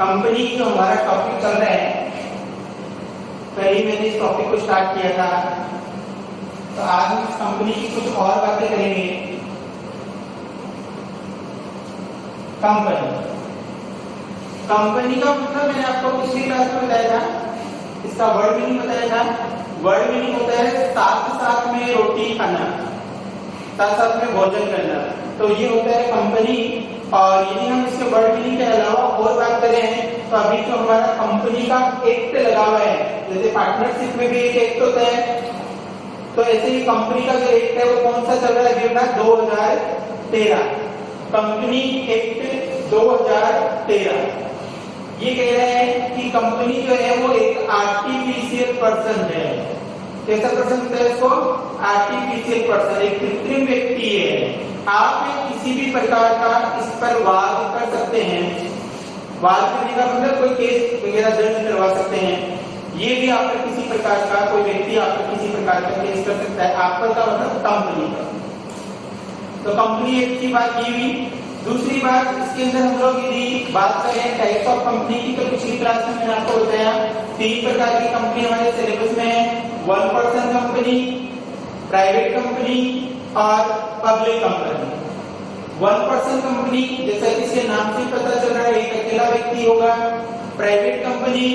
Company जो हमारा topic चल रहा है, पहले मैंने इस टॉपिक को स्टार्ट किया था, तो आज हम इस कंपनी की कुछ और बातें करेंगे। कंपनी का मतलब मैंने आपको पिछली क्लास में बताया था, इसका वर्ड मीनिंग बताया था। वर्ड मीनिंग होता है साथ साथ में रोटी खाना, साथ साथ में भोजन करना, तो ये होता है कंपनी। और यदि हम इसके वर्ड मीनिंग के अलावा और बात करें तो अभी जो हमारा कंपनी का एक्ट लगा हुआ है, जैसे पार्टनरशिप में भी एक एक्ट होता है, तो ऐसे ही कंपनी का जो एक्ट है वो कौन सा चल रहा है अभी 2013, कंपनी एक्ट 2013। ये कह रहे हैं कि कंपनी जो है वो एक आर्टिफिशियल पर्सन है। कैसा पर्सन होता है इसको? आर्टिफिशियल पर्सन, एक कृत्रिम व्यक्ति है। आप किसी भी प्रकार का इस पर वाद कर सकते हैं। वाद करने का मतलब कोई केस वगैरह दर्ज करवा सकते हैं। ये भी आप पर किसी प्रकार का कोई व्यक्ति आप पर किसी प्रकार का केस कर सकता है। आप पर का मतलब कंपनी का। तो कंपनी एक्ट की बात की हुई। दूसरी बात, इसके अंदर हम लोग यदि बात करें टाइप्स ऑफ कंपनी की, तो पिछली क्लास में मैंने आपको बताया 3 प्रकार की कंपनी हमारे सिलेबस में है। 1 पर्सन कंपनी, प्राइवेट कंपनी और पब्लिक कंपनी। 1 पर्सन कंपनी जैसा कि इसके नाम से पता चल रहा है, एक अकेला व्यक्ति होगा। प्राइवेट कंपनी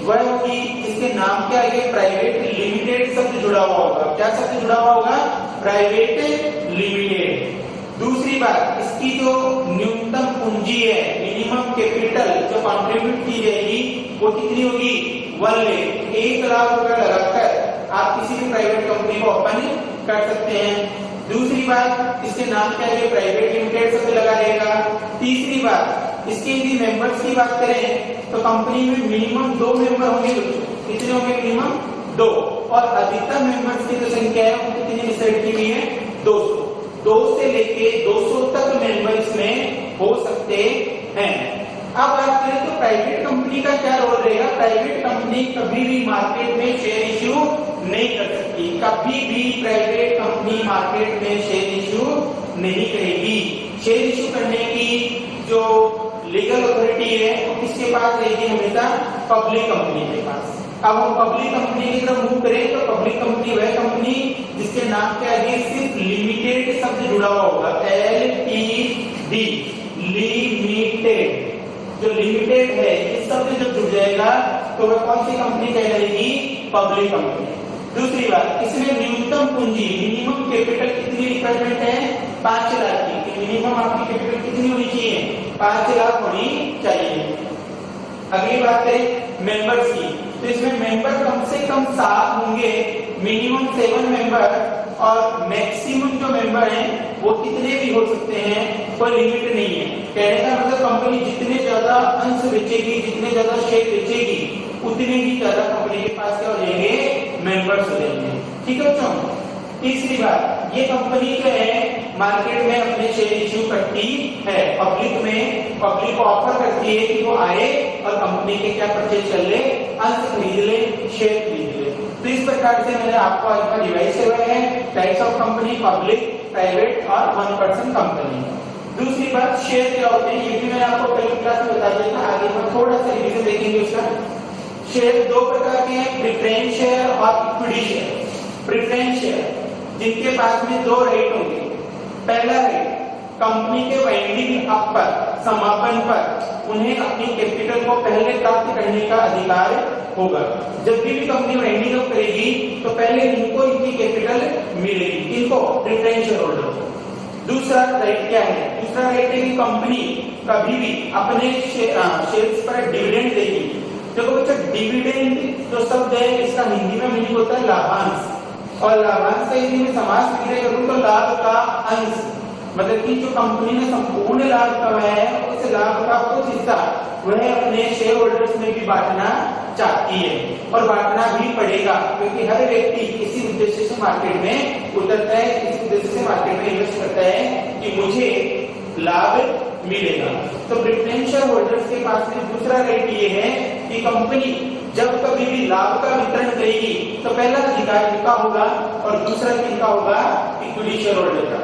वह होगी इसके नाम के आगे प्राइवेट लिमिटेड शब्द जुड़ा हुआ होगा। क्या शब्द जुड़ा हुआ होगा? Private limited. दूसरी बात, इसकी जो न्यूनतम पूंजी है, मिनिमम कैपिटल जो कंट्रीब्यूट की जाएगी वो कितनी होगी? 1 लाख, 1 लाख रुपए लगाकर आप किसी भी प्राइवेट कंपनी को ओपन कर सकते हैं। दूसरी बात, इसके नाम के आगे प्राइवेट लिमिटेड शब्द लगा रहेगा। तीसरी बात, इसके यदि मेंबर्स की बात करें तो कंपनी में मिनिमम 2 मेंबर होंगे। कितने होंगे? मिनिमम 2। और अधिकतम मेंबर्स की जो संख्या है वो कितनी डिसाइड की हुई है? 200। 2 से लेके 200 तक मेंबर इसमें हो सकते हैं। अब बात करें तो प्राइवेट कंपनी का क्या रोल रहेगा? प्राइवेट कंपनी कभी भी मार्केट में शेयर इश्यू नहीं कर सकती। कभी भी प्राइवेट कंपनी मार्केट में शेयर इश्यू नहीं करेगी। शेयर इश्यू करने की जो लीगल अथॉरिटी है वो किसके पास रहेगी? हमेशा पब्लिक कंपनी के पास। अब हम पब्लिक कंपनी की तरफ मूव करें तो पब्लिक कंपनी वह कंपनी जिसके नाम के आगे सिर्फ लिमिटेड शब्द जुड़ा हुआ होगा। LTD, limited. जो लिमिटेड है इस शब्द जब जुड़ जाएगा तो वह कौन सी कंपनी कहलाएगी? Public company. दूसरी बात, इसमें न्यूनतम पूंजी, मिनिमम कैपिटल कितनी रिक्वायरमेंट है? 5 लाख की। मिनिमम आपकी कैपिटल कितनी होनी चाहिए? 5 लाख होनी चाहिए। अगली बात है मेंबर्स की, तो इसमें मेंबर कम से कम 7 होंगे, मिनिमम 7 मेंबर। और मैक्सिमम जो मेंबर हैं वो कितने भी हो सकते हैं, कोई लिमिट नहीं है। कहने का मतलब कंपनी जितने ज्यादा अंश बेचेगी, जितने ज्यादा शेयर बेचेगी, उतने ही ज्यादा कंपनी के पास क्या हो जाएंगे? मेंबर्स हो जाएंगे। ठीक है बच्चों। तीसरी बात, ये कंपनी जो है मार्केट में अपने शेयर इश्यू करती है। पब्लिक को ऑफर करती है कि वो आए और कंपनी के क्या परचेज कर ले? अंश खरीद ले, शेयर खरीद ले। तो इस प्रकार से मैंने आपको आज का डिवाइस करवाया है types of company, public, private और 1 पर्सन कंपनी। दूसरी बात, शेयर क्या होते हैं ये भी मैंने आपको पहली क्लास में बता दिया था। आगे पर थोड़ा सा रिवीजन देखेंगे उसका। शेयर 2 प्रकार के हैं, प्रेफरेंस शेयर और इक्विटी शेयर। प्रेफरेंस शेयर जिनके पास में 2 राइट होंगे। पहला राइट, कंपनी के वाइंडिंग अप पर, समापन पर उन्हें अपनी कैपिटल को पहले प्राप्त करने का अधिकार होगा। जब भी कंपनी वाइंडिंग अप करेगी तो पहले इनको इनकी कैपिटल मिलेगी। इनको प्रेफरेंस शेयर होल्डर। दूसरा राइट क्या है? दूसरा राइट है कि कंपनी कभी भी अपने शेयर्स पर डिविडेंड देगी। देखो बच्चा, डिविडेंड जो शब्द है इसका हिंदी में मीनिंग होता है लाभांश। और लाभांश का यदि मैं समास विग्रह करूं तो लाभ का अंश, मतलब कि जो कंपनी ने संपूर्ण लाभ कमाया है उस लाभ का कुछ हिस्सा वह अपने शेयर होल्डर्स में भी बांटना चाहती है। और बांटना भी पड़ेगा, क्योंकि हर व्यक्ति किसी उद्देश्य से मार्केट में उतरता है, किसी उद्देश्य से मार्केट में इन्वेस्ट करता है कि मुझे लाभ मिलेगा। तो प्रेफरेंस शेयर होल्डर्स के पास में दूसरा राइट ये है कि कंपनी जब कभी भी लाभ का वितरण करेगी तो पहला अधिकार इनका होगा और दूसरा किनका होगा? इक्विटी शेयर होल्डर का।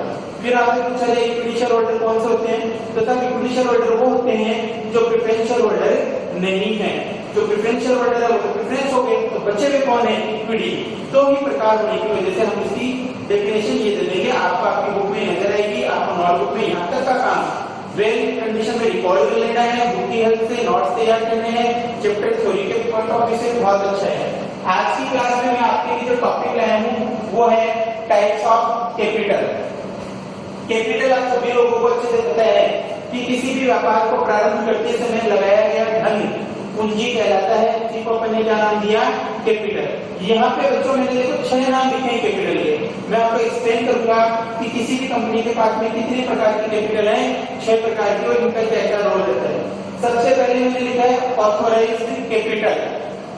फिर आपसे पूछा जाए इक्विटी शेयर होल्डर कौन से होते हैं, तो तब इक्विटी शेयर होल्डर वो होते हैं जो प्रेफरेंस शेयर होल्डर नहीं है। जो प्रेफरेंस शेयर होल्डर है वो तो प्रेफरेंस हो गए, तो बचे हुए कौन है, इक्विटी। दो ही प्रकार होने की वजह से हम इसकी डेफिनेशन ये दे देंगे, आपको आपकी बुक में नजर आएगी, आपको नोटबुक में यहाँ तक का काम वेल कंडीशन में रिकॉर्ड कर लेना है, बुक की हेल्प से नोट्स तैयार करने हैं, चैप्टर थ्योरी के पॉइंट ऑफ व्यू से बहुत अच्छा है। आज की क्लास में मैं आपके लिए जो टॉपिक लाया हूँ वो है टाइप्स ऑफ कैपिटल। कैपिटल आप सभी लोगों को अच्छे से पता है कि किसी भी व्यापार को प्रारंभ करते समय लगाया गया धन पूंजी कहलाता है, उसी को अपन ने क्या नाम दिया, कैपिटल। यहाँ पे बच्चों मैंने देखो 6 नाम लिखे हैं कैपिटल के, मैं आपको एक्सप्लेन करूंगा कि किसी भी कंपनी के पास में कितने प्रकार की कैपिटल है, 6 प्रकार की, और इनका क्या क्या रोल रहता है। सबसे पहले मैंने लिखा है ऑथोराइज्ड कैपिटल।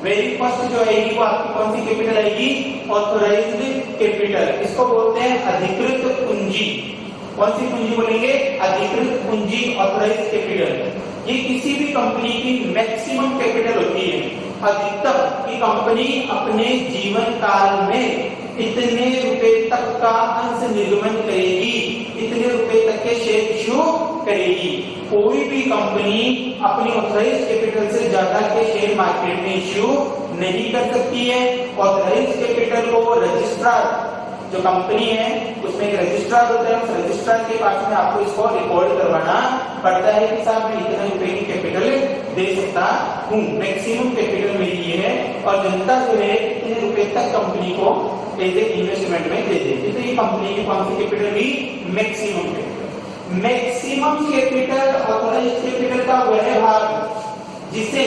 वेरी फर्स्ट जो आएगी वो आपकी कौन सी कैपिटल आएगी, ऑथोराइज्ड कैपिटल। इसको बोलते हैं अधिकृत पूंजी। कौन सी पूंजी बोलेंगे, अधिकृत पूंजी, ऑथोराइज्ड कैपिटल। ये किसी भी कंपनी की मैक्सिमम कैपिटल होती है, अधिकतम की कंपनी अपने जीवन काल में इतने रुपए तक का अंश निर्गमन करेगी, इतने रुपए तक के शेयर इश्यू करेगी। कोई भी कंपनी अपनी ऑथराइज्ड कैपिटल से ज्यादा के शेयर मार्केट में इश्यू नहीं कर सकती है। ऑथराइज्ड कैपिटल को रजिस्ट्रार, जो कंपनी है उसमें एक रजिस्ट्रार होता है, उस रजिस्ट्रार के पास में आपको इसको रिकॉर्ड करवाना पड़ता है कि साहब मैं इतने रुपए की कैपिटल दे सकता हूँ, मैक्सिमम कैपिटल मेरी ये है, और जनता जो है इतने रुपए तक कंपनी को एज ए इन्वेस्टमेंट में दे देती है। तो ये कंपनी की कौन सी कैपिटल भी, maximum capital. Maximum capital authorised capital का वह भाग जिसे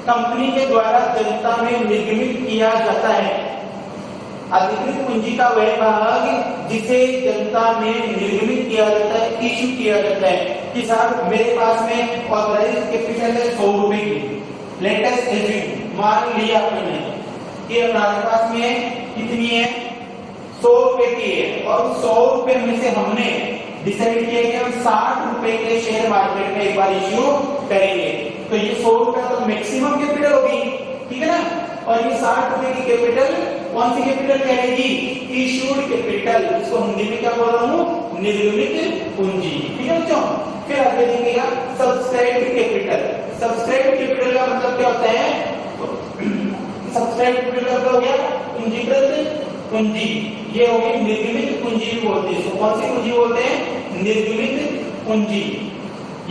कंपनी के द्वारा जनता में निर्गमित किया जाता है। अधिकृत पूंजी का वह भाग जिसे जनता में निर्गमित किया जाता है, इश्यू किया जाता है कि साहब मेरे पास में ऑथराइज्ड कैपिटल है 100 रुपए की, लेटेस्ट एज्यूम, मान लिया आपने कि हमारे पास में कितनी है, 100 रुपए की है, और 100 रुपए में से हमने डिसाइड किया कि हम 60 रुपए के शेयर मार्केट में एक बार इश्यू करेंगे। तो ये 100 रुपए तो मैक्सिमम कैपिटल होगी, ठीक है ना। और ये 60 रुपए की कैपिटल कौन सी कैपिटल कहलाएगी, इश्यूड कैपिटल। इसको हिंदी में क्या बोल रहा हूँ, निर्गमित पूंजी, ठीक है बच्चों। फिर आगे देखिएगा सब्सक्राइब्ड कैपिटल। सब्सक्राइब्ड कैपिटल का मतलब क्या होता है, सब्सक्राइब्ड कैपिटल का मतलब हो गया पूंजीकृत पूंजी, ये हो गई निर्गमित पूंजी भी बोलते हैं। इसको कौन सी पूंजी बोलते हैं, निर्गमित पूंजी,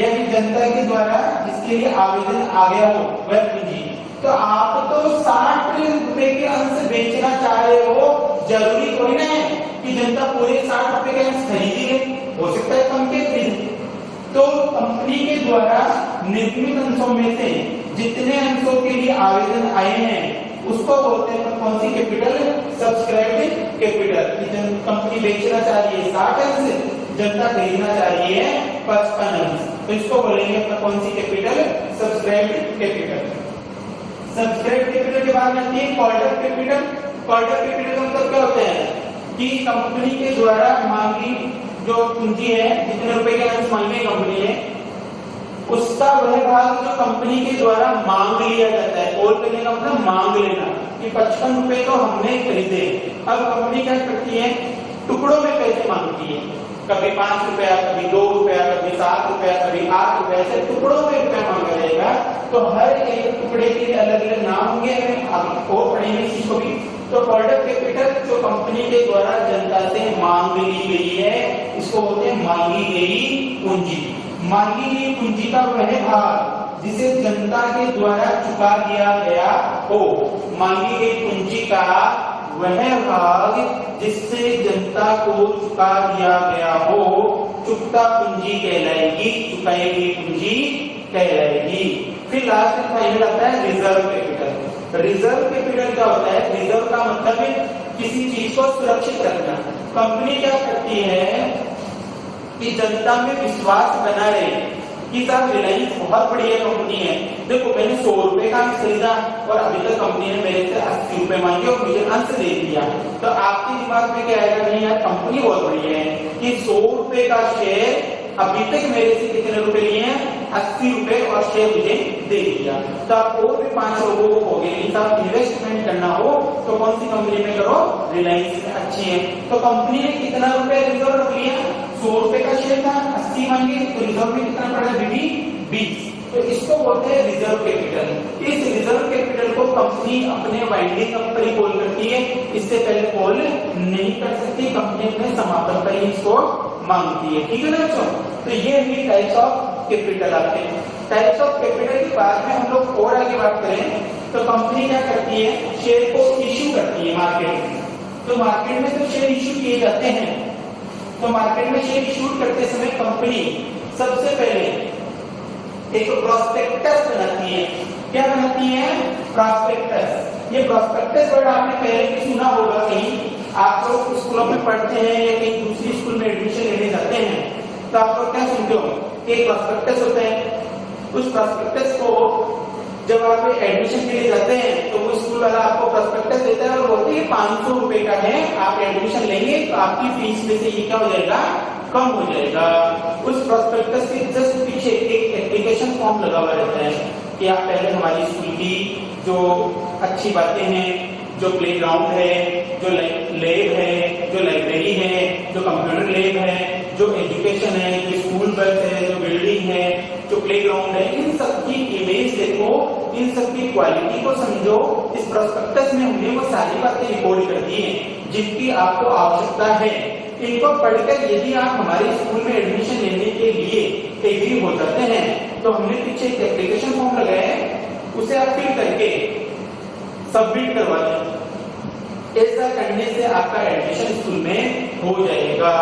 यानी जनता के द्वारा जिसके लिए आवेदन आ गया हो वह पूंजी। तो आप तो 60 रुपए के अंश बेचना चाह रहे हो, जरूरी थोड़ी ना है कि जनता पूरे 60 रुपए के अंश खरीद ले, हो सकता है कम के खरीद। तो कंपनी के द्वारा निर्गमित अंशों में से जितने अंशों के लिए आवेदन आए हैं उसको बोलते हैं कौन सी कैपिटल, सब्सक्राइब्ड कैपिटल। कंपनी बेचना चाह रही है 60 अंश, जनता खरीदना चाह रही है 55 अंश, तो इसको बोलेंगे कौन सी capital, subscribed capital. Subscribe capital के बाद आती है called up capital. Called up capital का मतलब क्या होता है कि कंपनी के द्वारा मांगी जो पूंजी है, जितने रुपए के अंश मांगे कंपनी ने, उसका वह भाग जो कंपनी के द्वारा मांग लिया जाता है। कॉल करने का मतलब मांग लेना, कि 55 रुपए तो हमने खरीदे। अब कंपनी क्या करती है, टुकड़ों में पैसे मांगती है, कभी 5 रुपया, कभी 2 रुपया, कभी 7 रुपया, कभी 8 रुपया, ऐसे टुकड़ों में रुपया मांगा जाएगा। तो हर एक टुकड़े के अलग अलग नाम होंगे, और पढ़ेंगे इसी को भी। तो कॉल्ड अप कैपिटल जो कंपनी के द्वारा जनता से मांग ली गई है, इसको बोलते हैं मांगी गई पूंजी। मांगी गई पूंजी का वह भाग जिसे जनता के द्वारा चुका दिया गया हो। मांगी गई पूंजी का वह भाग जिससे जनता को चुका दिया गया हो, चुकता पूंजी कहलाएगी, चुकाई गई पूंजी कहलाएगी। फिर लास्ट में फाइनल आता है रिजर्व कैपिटल। रिजर्व कैपिटल क्या होता है, रिजर्व का मतलब है किसी चीज को सुरक्षित रखना। कंपनी क्या करती है कि जनता में विश्वास बना रहे कि साहब रिलायंस बहुत बढ़िया कंपनी है, देखो मैंने 100 रुपए का अंश खरीदा और अभी तक कंपनी ने मेरे से 80 रुपए मांगे और मुझे अंश दे दिया। तो आपके दिमाग में क्या आएगा, नहीं यार कंपनी बहुत बढ़िया है कि 100 रुपए का शेयर अभी तक मेरे से कितने रुपए लिए हैं, 80 रुपए और शेयर मुझे दे दिया। तो आप और भी 5 लोगों को कहोगे कि साहब इन्वेस्टमेंट करना हो तो कौन सी कंपनी में करो, रिलायंस में अच्छी है। तो कंपनी ने कितना रुपए रिजर्व रख लिया, 100 रुपए का शेयर था, 80 मांगे तो रिजर्व में कितना पड़ा बीबी 20। तो इसको बोलते हैं रिजर्व कैपिटल। इस रिजर्व कैपिटल को कंपनी अपने वाइंडिंग अप पर ही कॉल करती है, इससे पहले कॉल नहीं कर सकती। कंपनी अपने समापन पर ही इसको मांगती है, ठीक है ना बच्चों। तो ये भी टाइप्स ऑफ कैपिटल आपके। टाइप्स ऑफ कैपिटल के बाद में हम लोग और आगे बात करें तो कंपनी क्या करती है, शेयर को इश्यू करती है मार्केट में। तो मार्केट में तो शेयर इश्यू किए जाते हैं, तो मार्केट में शेयर इश्यू करते समय कंपनी सबसे पहले एक प्रोस्पेक्टस बनाती है। क्या बनाती है, प्रोस्पेक्टस। ये प्रोस्पेक्टस वर्ड आपने पहले भी सुना होगा, कहीं आप लोग स्कूलों में पढ़ते हैं या कहीं दूसरी स्कूल में एडमिशन लेने जाते हैं तो आप लोग क्या सुनते हो, एक प्रोस्पेक्टस होता है। उस प्रोस्पेक्टस को जब आप एडमिशन के लिए जाते हैं तो वो स्कूल वाला आपको प्रोस्पेक्टस देता है और बोलते हैं 500 रुपए का है, आप एडमिशन लेंगे तो आपकी फीस में से ये क्या हो जाएगा, कम हो जाएगा। उस प्रोस्पेक्टस के जस्ट पीछे एक एप्लीकेशन फॉर्म लगा हुआ रहता है कि आप पहले हमारी स्कूल की जो अच्छी बातें हैं, जो प्लेग्राउंड है, जो लैब है, जो लाइब्रेरी है, जो कंप्यूटर लैब है, जो एजुकेशन है, जो स्कूल बस है, जो बिल्डिंग है, जो प्लेग्राउंड है, इन सब की इमेज देखो, इन सब की क्वालिटी को समझो। इस प्रोस्पेक्टस में हमने वो सारी बातें रिकॉर्ड कर दी हैं जिनकी आपको आवश्यकता है। इनको पढ़कर यदि आप हमारे स्कूल में एडमिशन लेने के लिए एग्री हो जाते हैं तो हमने पीछे एक एप्लीकेशन फॉर्म लगाया है, उसे आप फिल करके सबमिट करवा दें। ऐसा करने से आपका एडमिशन स्कूल में हो जाएगा।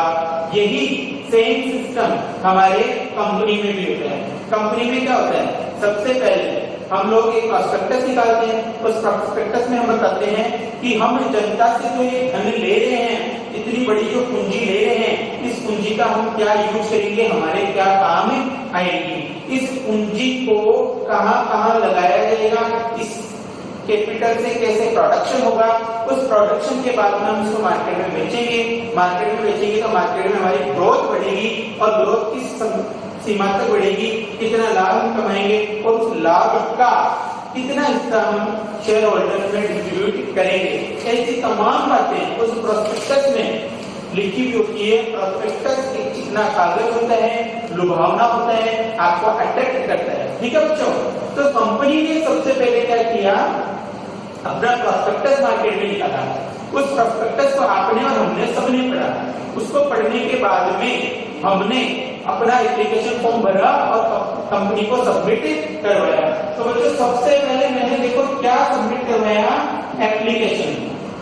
यही सेम सिस्टम हमारे कंपनी में भी होता है। कंपनी में क्या होता है, सबसे पहले हम लोग एक प्रोस्पेक्टस निकालते हैं। उस प्रोस्पेक्टस में हम बताते हैं कि हम जनता से जो ये धन ले रहे हैं, इतनी बड़ी जो पूंजी ले रहे हैं, इस पूंजी का हम क्या यूज करेंगे, हमारे क्या काम आएगी, इस पूंजी को कहां कहां लगाया जाएगा, इस कैपिटल से कैसे प्रोडक्शन होगा, उस प्रोडक्शन के बाद में हम इसको मार्केट में बेचेंगे। मार्केट में बेचेंगे तो मार्केट में हमारी ग्रोथ बढ़ेगी और ग्रोथ की सीमा तक बढ़ेगी, कितना लाभ हम कमाएंगे और उस लाभ का कितना हिस्सा हम शेयर होल्डर में डिस्ट्रीब्यूट करेंगे। ऐसी तमाम बातें उस प्रोस्पेक्टस में लिखी हुई होती है। प्रोस्पेक्टस एक चिकना कागज होता है, लुभावना होता है, आपको अट्रैक्ट करता है, ठीक है बच्चों। तो कंपनी ने सबसे पहले क्या किया, अपना प्रोस्पेक्टस मार्केट में निकाला। उस प्रोस्पेक्टस को आपने और हमने सबने पढ़ा। उसको पढ़ने के बाद में हमने अपना एप्लीकेशन फॉर्म भरा और कंपनी को सबमिट करवाया। तो बच्चों सबसे पहले मैंने देखो क्या सबमिट करवाया, एप्लीकेशन।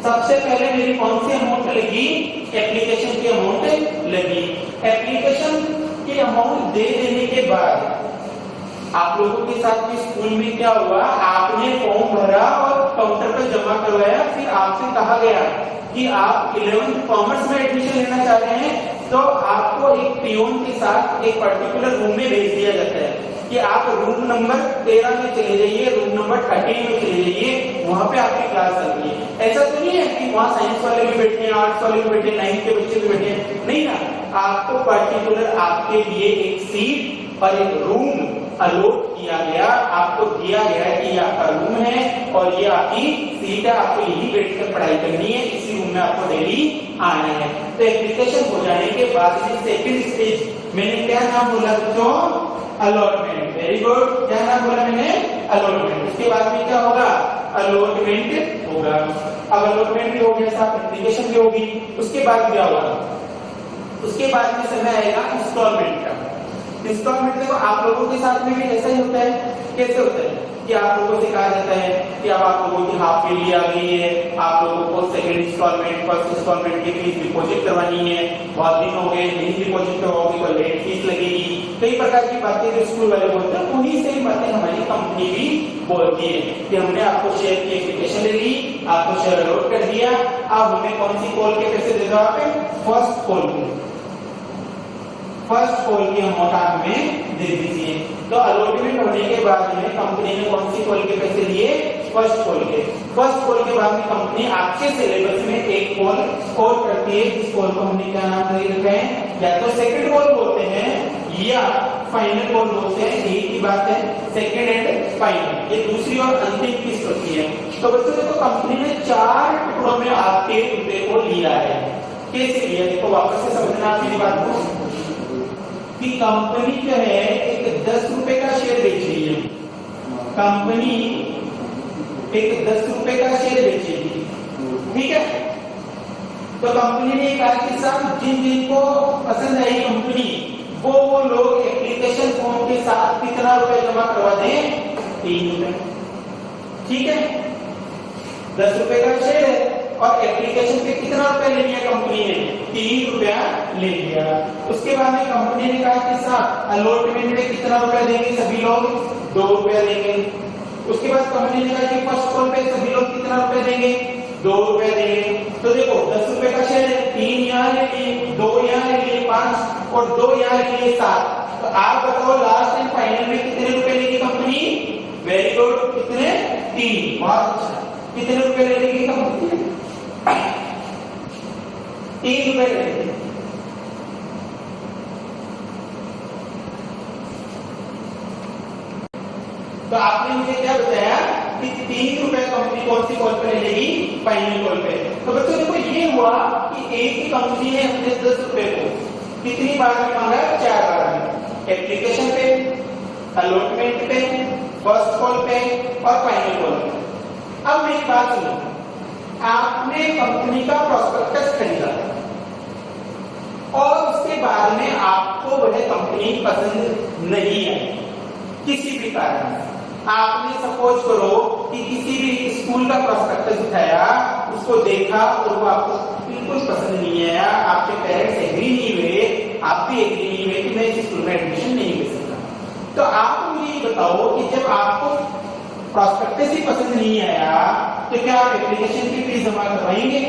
सबसे पहले मेरी कौन सी अमाउंट लगी, एप्लीकेशन की अमाउंट लगी। एप्लीकेशन की अमाउंट दे देने के बाद आप लोगों के साथ भी स्कूल में क्या हुआ, आपने फॉर्म भरा और काउंटर पर जमा करवाया। फिर आपसे कहा गया कि आप 11th कॉमर्स में एडमिशन लेना चाह रहे हैं तो आपको एक पियोन के साथ एक पर्टिकुलर रूम में भेज दिया जाता है कि आप रूम नंबर 13 में चले जाइए, रूम नंबर 13 में चले जाइए, वहां पे आपकी क्लास चल रही है। ऐसा तो नहीं है कि वहाँ साइंस वाले भी बैठे हैं, आर्ट्स वाले भी बैठे हैं, 9th के बच्चे भी बैठे हैं, नहीं ना। आपको पर्टिकुलर आपके लिए एक सीट और एक रूम अलॉट किया गया, आपको दिया गया है कि ये आपका रूम है और ये आपकी सीट है, आपको यही बैठकर पढ़ाई करनी है, इसी रूम में आपको डेली आना है। तो एप्लीकेशन हो जाने के बाद सेकंड स्टेज मैंने क्या नाम बोला बच्चों, अलॉटमेंट। वेरी गुड, क्या नाम बोला मैंने, अलॉटमेंट। उसके बाद में क्या होगा, अलॉटमेंट होगा। अब अलॉटमेंट भी हो गया, साथ एप्लीकेशन भी होगी। उसके बाद क्या होगा, उसके बाद में समय आएगा इंस्टॉलमेंट का। इंस्टॉलमेंट देखो आप लोगों के साथ में भी ऐसा ही होता है। कैसे होता है कि आप लोगों से कहा जाता है कि अब आप लोगों की हाफ ईयरली आ गई है, आप लोगों को सेकंड इंस्टॉलमेंट, फर्स्ट इंस्टॉलमेंट की फीस डिपॉजिट करवानी है, बहुत दिन हो गए नहीं डिपॉजिट करवाओगे तो लेट फीस लगेगी। कई प्रकार की बातें जो स्कूल वाले बोलते हैं, उन्हीं से बातें हमारी कंपनी भी बोलती है कि हमने आपको शेयर की एप्लीकेशन ले ली, आपको शेयर अलॉट कर दिया, अब हमें कौन सी कॉल के पैसे दे दो, आप फर्स्ट कॉल की अमाउंट हमें दे दीजिए। तो अलॉटमेंट होने के बाद में कंपनी ने कौन सी कॉल के पैसे लिए, फर्स्ट कॉल के। फर्स्ट कॉल के बाद में कंपनी आपके सिलेबस में एक कॉल और करती है। इस कॉल को हमने क्या नाम दे रखा है, या तो सेकंड कॉल बोलते हैं या फाइनल कॉल बोलते हैं, यही की बात है, सेकंड एंड फाइनल, ये दूसरी और अंतिम किस्त होती है। तो बच्चों देखो कंपनी ने 4 टुकड़ों में आपके रुपए को लिया है। कैसे लिया, देखो वापस से समझना आप मेरी बात को, कि कंपनी जो है एक 10 रुपए का शेयर बेच रही है, कंपनी एक 10 रुपए का शेयर बेचेगी, ठीक है। तो कंपनी ने कहा कि सब जिन को पसंद आई कंपनी, वो लोग एप्लीकेशन फॉर्म के साथ कितना रुपए जमा करवा दें, 3 रुपए, ठीक है। 10 रुपए का शेयर है और एप्लीकेशन पे कितना रुपए ले लिया कंपनी ने, 3 रुपया ले लिया। उसके बाद में कंपनी ने कहा कि साहब अलॉटमेंट में कितना रुपया देंगे सभी लोग, 2 रुपया देंगे। उसके बाद कंपनी ने कहा कि फर्स्ट कॉल पे सभी लोग कितना रुपया देंगे, 2 रुपए देंगे। तो देखो 10 रुपए का शेयर है, 3 यहाँ ले लिए, 2 यहाँ ले लिए, 5 और 2 यहाँ ले लिए, 7। तो आप बताओ लास्ट एंड फाइनल में कितने रुपए लेगी कंपनी, वेरी गुड, कितने, 3, बहुत अच्छा। कितने रुपए ले लेगी कंपनी, 3 रुपए ले लेगी। तो आपने मुझे क्या बताया कि 3 रुपए कंपनी कौन सी कॉल पे ले लेगी, फाइनल कॉल पे। तो बच्चों देखो ये हुआ कि एक ही कंपनी ने अपने 10 रुपए को कितनी बार में मांगा, 4 बार में, एप्लीकेशन पे, अलॉटमेंट पे, फर्स्ट कॉल पे और फाइनल कॉल पे। अब मेरी बात सुनो, आपने कंपनी का प्रोस्पेक्टस खरीदा और उसके बाद में आपको वह कंपनी पसंद नहीं आई किसी भी कारण, आपने सपोज करो कि किसी भी स्कूल का प्रोस्पेक्टस उठाया, उसको देखा और वो आपको बिल्कुल पसंद नहीं आया, आपके पेरेंट्स एग्री नहीं हुए, आप भी एग्री नहीं हुए कि मैं इस स्कूल में एडमिशन नहीं ले सकता। तो आप मुझे ये बताओ कि जब आपको प्रोस्पेक्टस ही पसंद नहीं आया तो क्या आप एप्लीकेशन की फीस जमा करवाएंगे,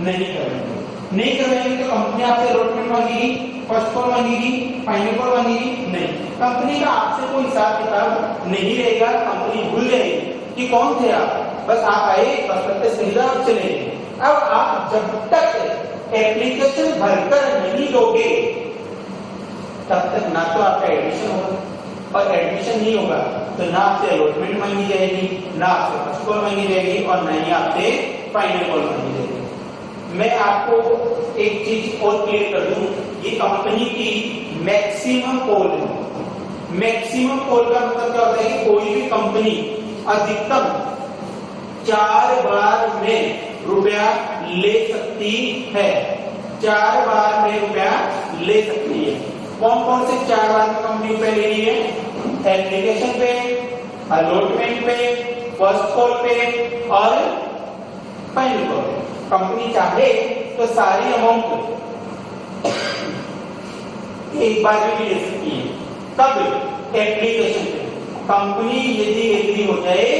नहीं करवाएंगे। नहीं करवाएंगे तो कंपनी आपसे अलॉटमेंट मांगेगी, फर्स्ट कॉल मांगेगी, फाइनल कॉल मांगेगी, नहीं। कंपनी का आपसे कोई हिसाब किताब नहीं रहेगा, कंपनी भूल जाएगी कि कौन थे आप, बस आप आए, प्रोस्पेक्टस खरीदा और चले गए। अब आप जब तक एप्लीकेशन भरकर नहीं दोगे तब तक ना तो आपका एडमिशन होगा, और एडमिशन नहीं होगा तो ना आपसे अलॉटमेंट मांगी जाएगी, ना आपसे फर्स्ट कॉल मांगी जाएगी और ना ही आपसे फाइनल कॉल मांगी जाएगी। मैं आपको एक चीज और क्लियर कर दूं, ये कंपनी की मैक्सिमम कॉल है। मैक्सिमम कॉल का मतलब क्या होता है कि कोई भी कंपनी अधिकतम 4 बार में रुपया ले सकती है, 4 बार में रुपया ले सकती है। कौन कौन से 4 बार में कंपनी रुपया ले रही है, एप्लीकेशन पे, अलॉटमेंट पे, फर्स्ट कॉल पे और फाइनल कॉल पे। कंपनी चाहे तो सारी अमाउंट एक बार में भी ले सकती है। तब एप्लीकेशन पे कंपनी यदि एग्री हो जाए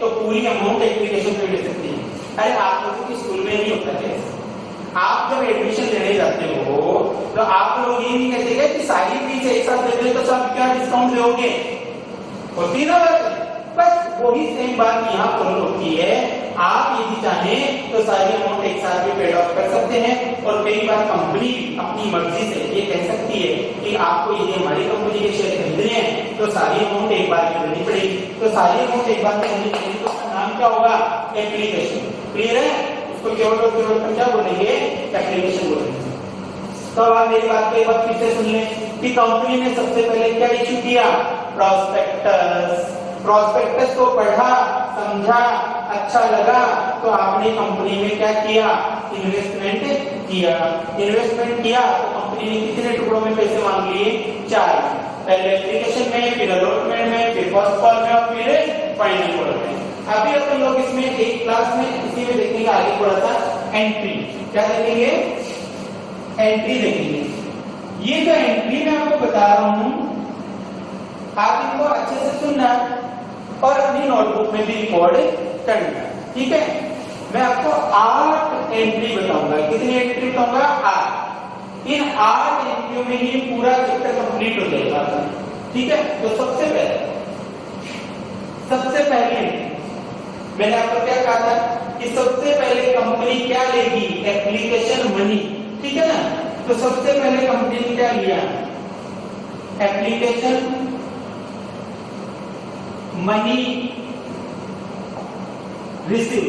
तो पूरी अमाउंट एप्लीकेशन पे ले सकती है। अरे आप लोगों की स्कूल में नहीं होता है, आप जब एडमिशन लेने जाते हो तो आप लोग ये नहीं कहते कि सारी फीस एक साथ दे दे तो सब क्या डिस्काउंट दोगे, होती ना बस वही सेम बात यहाँ फॉलो होती है। आप यदि चाहें तो सारी अमाउंट एक साथ भी पेड ऑफ कर सकते हैं और कई बार कंपनी अपनी मर्जी से ये कह सकती है कि आपको यदि हमारी कंपनी के शेयर खरीदने हैं तो सारी अमाउंट एक बार में देनी पड़ेगी। तो सारी अमाउंट एक बार में देनी पड़ेगी तो उसका नाम क्या होगा, एप्लीकेशन। क्लियर है, उसको केवल और केवल क्या बोलेंगे, एप्लीकेशन बोलेंगे। तो अब मेरी बात को एक बार फिर से सुन लें कि कंपनी ने सबसे पहले क्या इश्यू किया, प्रोस्पेक्टस। प्रोस्पेक्टस को पढ़ा, समझा, अच्छा लगा तो आपने कंपनी में क्या किया, इन्वेस्टमेंट किया। इन्वेस्टमेंट किया तो कंपनी ने कितने टुकड़ों में पैसे मांग लिए, 4। पहले एप्लीकेशन में, फिर अलॉटमेंट में, फिर फर्स्ट कॉल में और फिर फाइनल कॉल में। अभी अपन लोग इसमें एक क्लास में इसी में देखेंगे आगे थोड़ा सा एंट्री। क्या देखेंगे, एंट्री देखेंगे। ये जो एंट्री मैं आपको बता रहा हूं आप इनको अच्छे से सुनना और अपनी नोटबुक में भी रिकॉर्ड करना, ठीक है। मैं आपको 8 एंट्री बताऊंगा। कितनी एंट्री बताऊंगा, 8। इन 8 एंट्रियों में ही पूरा चैप्टर कंप्लीट हो जाएगा, ठीक है। तो सबसे पहले मैंने आपको क्या कहा था कि सबसे पहले कंपनी क्या लेगी, एप्लीकेशन मनी, ठीक है ना। तो सबसे पहले कंपनी ने क्या लिया, एप्लीकेशन मनी रिसीव।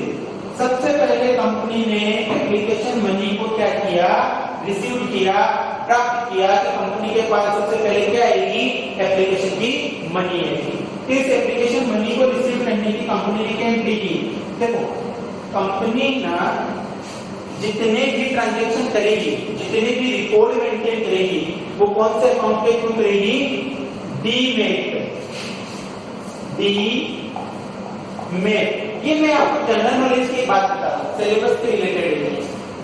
सबसे पहले कंपनी ने एप्लीकेशन मनी को क्या किया, रिसीव किया, प्राप्त किया। तो कंपनी के पास सबसे पहले क्या आएगी, एप्लीकेशन की मनी आएगी। इस एप्लीकेशन मनी को रिसीव करने की कंपनी ने क्या एंट्री की, देखो कंपनी ना जितने भी ट्रांजैक्शन करेगी, जितने भी रिकॉर्ड मेंटेन करेगी, वो कौन से अकाउंट के थ्रू करेगी, डीमेट। ये मैं आपको जनरल नॉलेज की बात बता रहा हूं, सिलेबस से रिलेटेड है।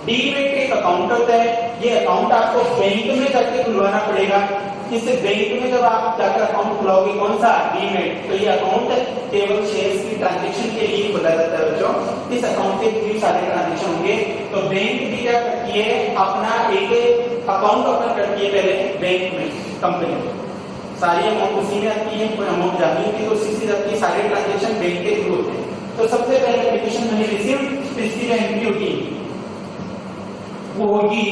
डीमेट एक अकाउंट होता है, ये अकाउंट आपको बैंक में जाके खुलवाना पड़ेगा। इस बैंक में जब आप जाकर अकाउंट खुलाओगे, कौन सा, डीमेट, तो ये अकाउंट केवल शेयर्स की ट्रांजैक्शन के लिए खुला जाता है बच्चों। इस अकाउंट के थ्रू सारे ट्रांजैक्शन होंगे। तो बैंक भी क्या करती है, अपना एक अकाउंट ओपन करती है पहले बैंक में, कंपनी में, सारी अमाउंट उसी में आती है, कोई अमाउंट जाती है तो उसी से जाती है, सारे ट्रांजैक्शन बैंक के थ्रू होते हैं। तो सबसे पहले एप्लीकेशन मनी रिसीव्ड, इसकी जो एंट्री होगी वो होगी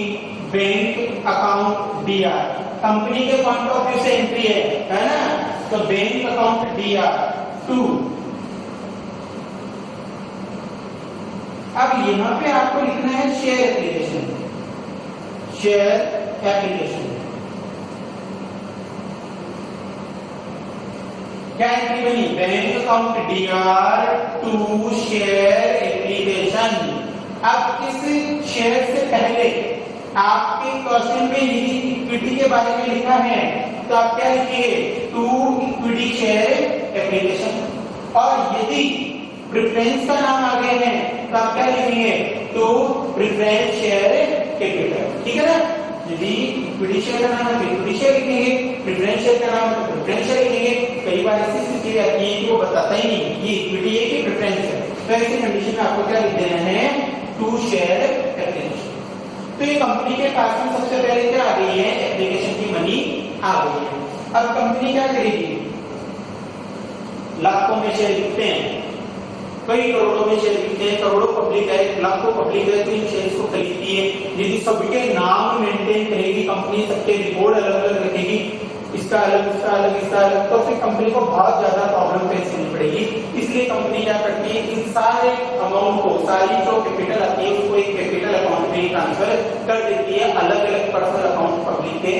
बैंक अकाउंट डीआर। कंपनी के पॉइंट ऑफ व्यू से एंट्री है ना, तो बैंक अकाउंट डीआर 2। अब यहां पे आपको लिखना है शेयर एप्लीकेशन, शेयर एप्लीकेशन। क्या एंट्री बनी, bank account D R 2 share application. अब इस शेयर से पहले आपके क्वेश्चन में यदि इक्विटी के बारे में लिखा है तो आप क्या लिखिए, 2 इक्विटी शेयर एप्लीकेशन। और यदि प्रेफरेंस का नाम आगे है तो आप क्या लिखेंगे, 2 प्रेफरेंस शेयर कैपिटल। ठीक है ना, यदि इक्विटी शेयर का नाम है तो इक्विटी शेयर लिखेंगे, प्रेफरेंस शेयर का नाम है तो प्रेफरेंस शेयर लिखेंगे। कई बार ऐसी स्थिति आती है कि वो बताता ही नहीं ये इक्विटी है कि प्रेफरेंस है, तो ऐसी कंडीशन में आपको क्या लिख देना है, 2 शेयर एप्लीकेशन। तो ये कंपनी के पास में सबसे पहले क्या आ गई है, एप्लीकेशन की मनी आ गई है। अब कंपनी क्या करेगी, लाखों में शेयर बिकते हैं, कई करोड़ों में शेयर बिकते हैं, करोड़ों पब्लिक है, लाखों पब्लिक है, तो इन शेयर्स को खरीदती है। यदि सबके नाम मेंटेन करेगी कंपनी, सबके रिकॉर्ड अलग अलग रखेगी, इसका अलग, इसका अलग, इसका अलग, तो फिर कंपनी को बहुत ज्यादा प्रॉब्लम फेस करनी पड़ेगी। इसलिए कंपनी क्या करती है, इन सारे अमाउंट को, सारी जो कैपिटल आती है उसको एक कैपिटल अकाउंट में ट्रांसफर कर देती है, अलग अलग पर्सनल अकाउंट पब्लिक के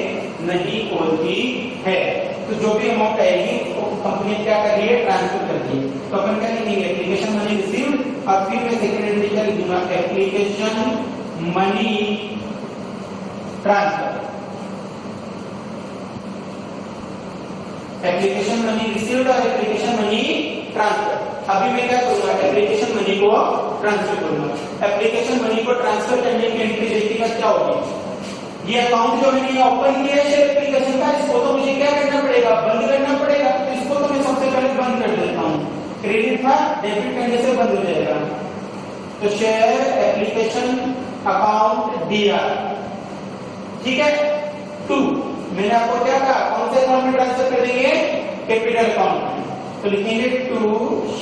नहीं खोलती है। तो जो भी अमाउंट आएगी उसको कंपनी क्या कर रही है, ट्रांसफर कर रही है। तो अपन क्या लिखेंगे, एप्लीकेशन मनी रिसीव्ड, और फिर मैं सेकंड एंट्री क्या लिखूंगा, application money transfer. Application money received और एप्लीकेशन मनी ट्रांसफर। अभी मैं क्या करूंगा, एप्लीकेशन मनी को ट्रांसफर करूंगा। एप्लीकेशन मनी को ट्रांसफर करने की एंट्री देखिएगा क्या होगी, ये अकाउंट जो मैंने ओपन किया है शेयर एप्लीकेशन का, इसको तो मुझे क्या करना पड़ेगा, बंद करना पड़ेगा। तो इसको तो मैं सबसे पहले बंद कर देता हूँ, क्रेडिट था डेबिट करने से बंद हो जाएगा। तो शेयर एप्लीकेशन अकाउंट डीआर, ठीक है, 2। मैंने आपको क्या कहा, कौन से अकाउंट में ट्रांसफर कर देंगे, कैपिटल अकाउंट में। तो लिखेंगे 2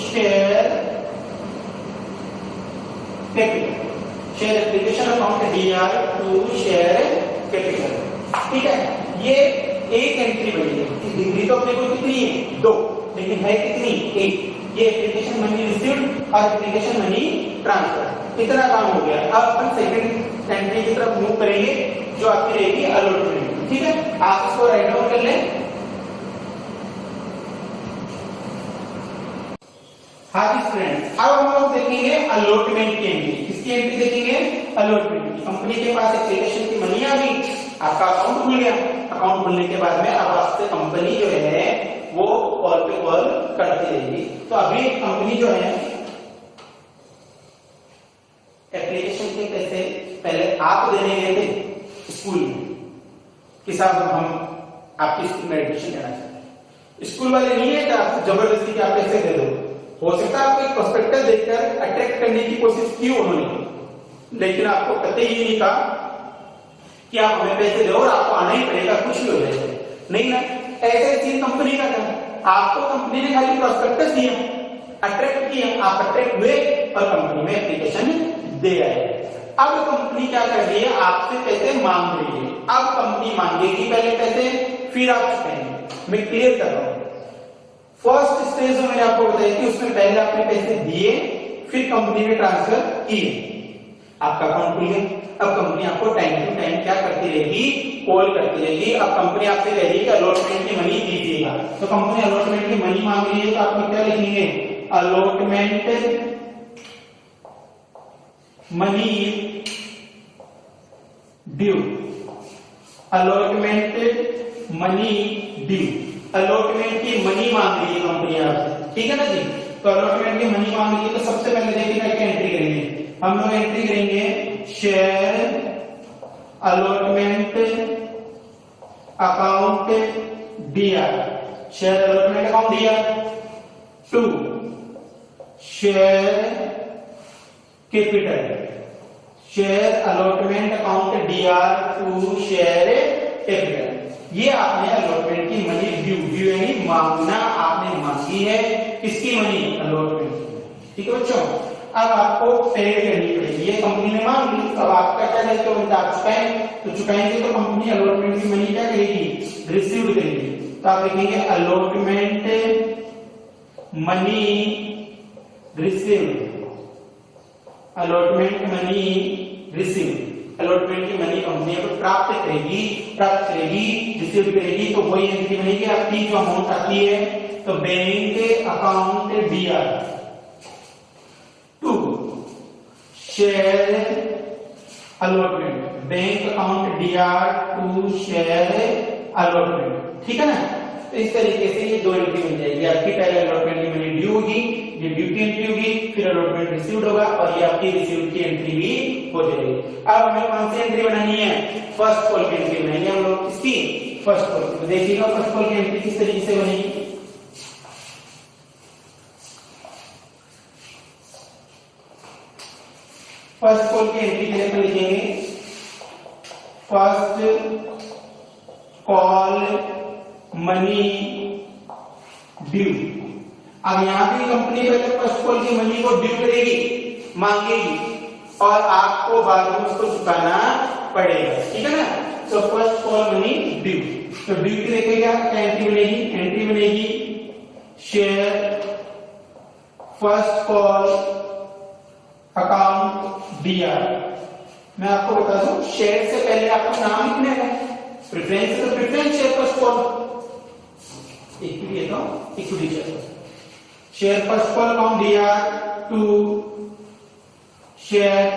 share capital, share application account DR 2 share capital. ठीक है, ये एक एंट्री बनी है। डिग्री तो अपने को कितनी है, 2, लेकिन है कितनी, 1। ये एप्लीकेशन मनी रिसीव्ड और एप्लीकेशन मनी ट्रांसफर, इतना काम हो गया। अब अपन सेकंड एंट्री की तरफ मूव करेंगे जो आपकी रहेगी अलॉटमेंट। ठीक है, आप इसको राइट डाउन कर लें। हाँ जी स्टूडेंट्स, अब हम लोग देखेंगे अलॉटमेंट की एंट्री। किसकी एंट्री देखेंगे, अलॉटमेंट की। कंपनी के पास एप्लीकेशन की मनी आ गई, आपका अकाउंट खुल गया। अकाउंट खुलने के बाद में अब आपसे कंपनी जो है वो कॉल पे कॉल करती रहेगी। तो अभी कंपनी जो है एप्लीकेशन के पैसे पहले आप देने गए थे स्कूल में कि साहब हम आपकी स्कूल में एडमिशन लेना चाहते हैं। स्कूल वाले नहीं है कि आपको जबरदस्ती के आप पैसे दे दो। हो सकता है आपको एक प्रोस्पेक्टस देखकर अट्रैक्ट करने की कोशिश की उन्होंने, लेकिन आपको कतई ये नहीं कहा कि आप हमें पैसे दो और आपको आना ही पड़ेगा, कुछ भी हो जाए। नहीं ना, ऐसे चीज कंपनी का था। आपको कंपनी ने खाली प्रोस्पेक्टस दिया, अट्रैक्ट किया, आप अट्रैक्ट हुए और कंपनी में एप्लीकेशन दे आए। अब कंपनी क्या कर रही है, आपसे पैसे मांग रही है। अब कंपनी मांगेगी पहले पैसे, फिर आप चुकाएंगे। मैं क्लियर कर रहा हूं। फर्स्ट स्टेज जो मैंने आपको बताई थी उसमें पहले आपने पैसे दिए, फिर कंपनी में ट्रांसफर किए, आपका अकाउंट खुल गया। अब कंपनी आपको टाइम टू टाइम क्या करती रहेगी, कॉल करती रहेगी। अब कंपनी आपसे कह रही है कि अलॉटमेंट की मनी दीजिएगा, तो कंपनी अलॉटमेंट की मनी मांग रही है, तो आप क्या लिखेंगे, allotment money due, allotment money due. Allotment की मनी मांग रही है कंपनी आपसे, ठीक है ना जी। तो अलॉटमेंट की मनी मांग रही है, तो सबसे पहले देखिए क्या एंट्री करेंगे, हम लोग एंट्री करेंगे शेयर अलॉटमेंट अकाउंट दिया, शेयर अलॉटमेंट अकाउंट दिया to share capital, share allotment account DR to share capital. ये आपने अलॉटमेंट की मनी ड्यू यानी मांगना आपने मांगी है, किसकी मनी, अलॉटमेंट की। ठीक है बच्चों, अब आपको पेड करनी पड़ेगी, ये कंपनी ने मांग ली, अब आपका क्या दायित्व बनता है, आप चुकाएं, तो चुकाएंगे तो कंपनी अलॉटमेंट की मनी क्या करेगी, रिसीव करेगी। तो आप लिखेंगे allotment money received, allotment money received, allotment की मनी कंपनी को प्राप्त करेगी, रिसीव करेगी। तो वही एंट्री बनेगी आपकी जो अमाउंट आती है, तो bank account DR to share allotment, bank account DR to share allotment, ठीक है ना। तो इस तरीके से ये दो एंट्री बन जाएगी आपकी, पहले अलॉटमेंट की मनी ड्यू होगी, ये ड्यू की एंट्री होगी, फिर अलॉटमेंट रिसीव्ड होगा और ये आपकी रिसीव्ड की एंट्री भी हो जाएगी। अब हमें कौन सी एंट्री बनानी है, फर्स्ट कॉल की एंट्री बनाएंगे हम लोग, इसकी फर्स्ट कॉल। तो देखिएगा फर्स्ट कॉल की एंट्री किस तरीके से बनेगी। फर्स्ट कॉल की एंट्री के लिए हम लिखेंगे फर्स्ट कॉल मनी ड्यू। अब यहां भी कंपनी पहले फर्स्ट कॉल की मनी को ड्यू करेगी, मांगेगी, और आपको बाद में उसको चुकाना पड़ेगा, ठीक है ना। तो फर्स्ट कॉल मनी ड्यू, तो ड्यू की देखिएगा क्या एंट्री बनेगी, एंट्री बनेगी share first call account D R. मैं आपको बता दूं, शेयर से पहले आपको नाम लिखना है, प्रेफरेंस है तो preference share first call, equity है तो equity share first call account DR to share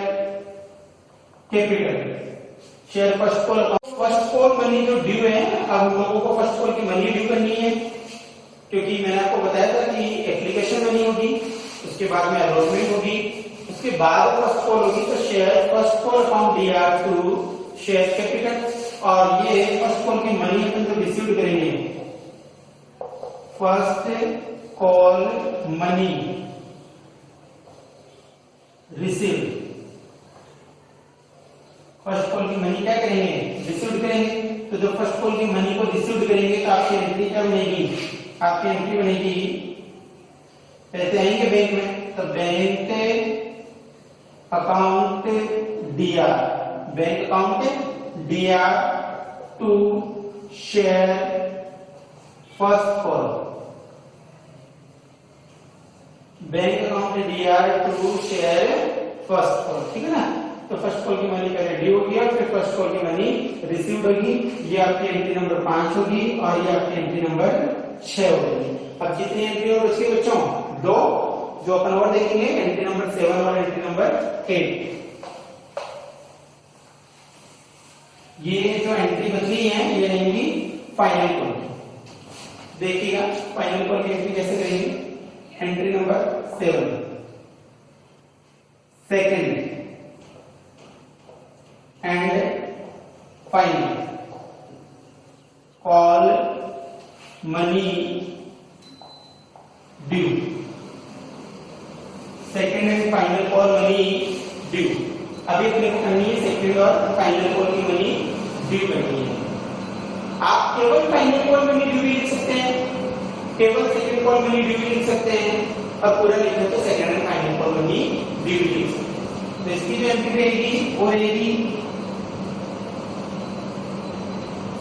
capital, share first call account. First call money जो ड्यू है, अब हम लोगों को फर्स्ट कॉल की मनी ड्यू करनी है, क्योंकि मैंने आपको बताया था कि एप्लीकेशन मनी होगी, उसके बाद में अलॉटमेंट होगी, उसके बाद फर्स्ट कॉल होगी, तो share first call account DR to share capital. और ये फर्स्ट कॉल की मनी अपन तो रिसीव करेंगे, first call money receive, first call की मनी क्या करेंगे, रिसीव करेंगे। तो जब फर्स्ट कॉल की मनी को रिसीव करेंगे तो आपकी एंट्री क्या बनेगी, आपकी एंट्री बनेगी, पैसे आएंगे बैंक में, तो bank account DR, bank account DR to share first call, bank account DR to share first call, ठीक है ना। तो फर्स्ट कॉल की मनी पहले ड्यू होगी और फिर फर्स्ट कॉल की मनी रिसीव्ड होगी। ये आपकी एंट्री नंबर 5 होगी और ये आपकी एंट्री नंबर 6 होगी। अब जितनी एंट्री और उसके बच्चों दो जो अपन और देखेंगे, एंट्री नंबर 7 और एंट्री नंबर 8। ये जो एंट्री बची है ये रहेंगी फाइनल कॉल। देखिएगा फाइनल कॉल की एंट्री कैसे करेंगे। Entry number 7 second and final call money due, second and final call money due. अभी क्लिक करनी है सेकंड और फाइनल कॉल की मनी ड्यू करनी है। आप केवल फाइनल कॉल मनी ड्यू लिख सकते हैं, केवल सेकंड कॉल मनी ड्यू लिख सकते हैं, और पूरा लिखे तो second and final call money due लिख सकते हैं। तो इसकी जो एंट्री रहेगी वो रहेगी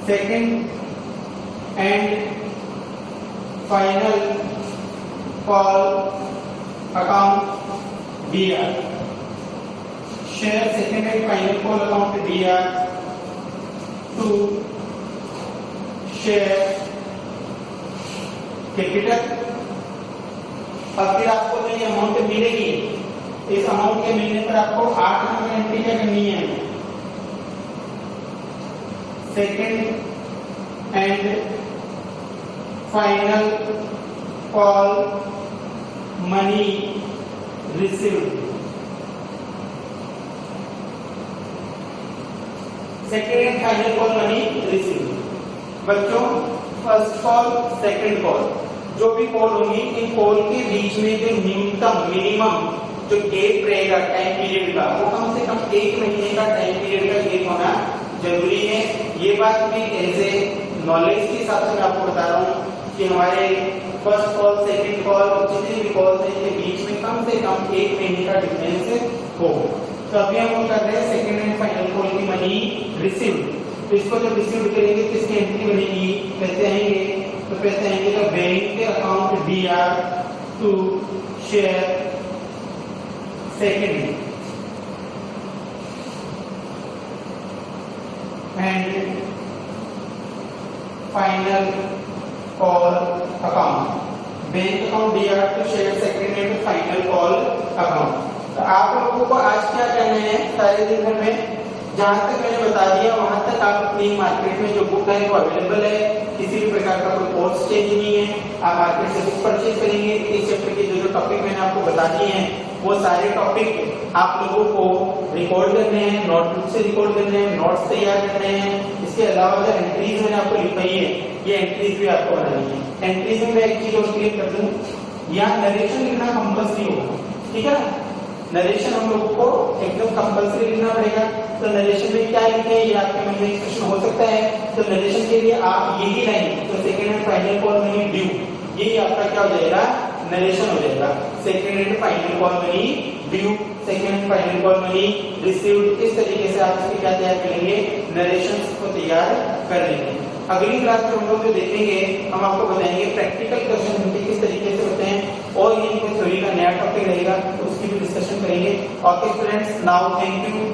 second and final call account BR. Share second and final call account BR to share capital. अब फिर आपको जो ये अमाउंट मिलेगी, इस अमाउंट के मिलने पर आपको 8 नंबर एंट्री क्या करनी है, second and final call money received. Second and final call money received. बच्चों फर्स्ट कॉल सेकेंड कॉल जो भी कॉल होगी, इन कॉल के बीच में जो न्यूनतम मिनिमम जो गैप रहेगा टाइम पीरियड का, वो कम से कम 1 महीने का टाइम पीरियड का गैप होना जरूरी है. ये बात भी एज ए नॉलेज के हिसाब से मैं आपको बता रहा हूँ कि हमारे फर्स्ट कॉल सेकेंड कॉल जितने भी कॉल हैं के बीच में कम से कम 1 महीने का डिफरेंस हो. तो अभी हम कर रहे हैं सेकेंड एंड फाइनल कॉल की मनी रिसीव्ड. तो इसको जब रिसीव करेंगे तो इसकी एंट्री बनेगी, कैसे आएंगे, तो कैसे आएंगे तो बैंक के account BR to share second and final call account. Bank account BR to share second and final call account. तो आप लोगों को आज क्या करना है, सारे दिन भर में जहां तक मैंने बता दिया वहां तक आप अपनी मार्केट में जो बुक है वो अवेलेबल है. किसी भी प्रकार का कोई कोर्स चेंज नहीं है. आप मार्केट से बुक परचेज करेंगे. इस चैप्टर के जो टॉपिक मैंने आपको बता दिए हैं वो सारे टॉपिक आप लोगों को रिकॉर्ड करने हैं, नोटबुक से रिकॉर्ड करने हैं, नोट्स तैयार करने हैं. इसके अलावा जो एंट्रीज मैंने आपको लिखाई है ये एंट्रीज भी आपको बनानी है. एंट्रीज में मैं एक चीज और क्लियर कर दूं, यहाँ नरेशन लिखना कंपल्सरी होगा, ठीक है ना. नरेशन हम लोगों को एकदम कंपल्सरी लिखना पड़ेगा. तो नरेशन में क्या लिखे ये आपके मन में क्वेश्चन हो सकता है. तो नरेशन के लिए आप यही लाइन, तो second and final call money due, यही आपका क्या हो जाएगा, नरेशन हो जाएगा. Second and final call money due, second and final call money received. इस तरीके से आप इसकी क्या तैयार करेंगे, नरेशन को तैयार कर लेंगे. अगली क्लास में हम लोग जो देखेंगे हम आपको बताएंगे प्रैक्टिकल क्वेश्चन उनके किस तरीके से होते हैं, और ये थ्योरी का नया टॉपिक रहेगा तो उसकी भी डिस्कशन करेंगे. Okay students, now thank you.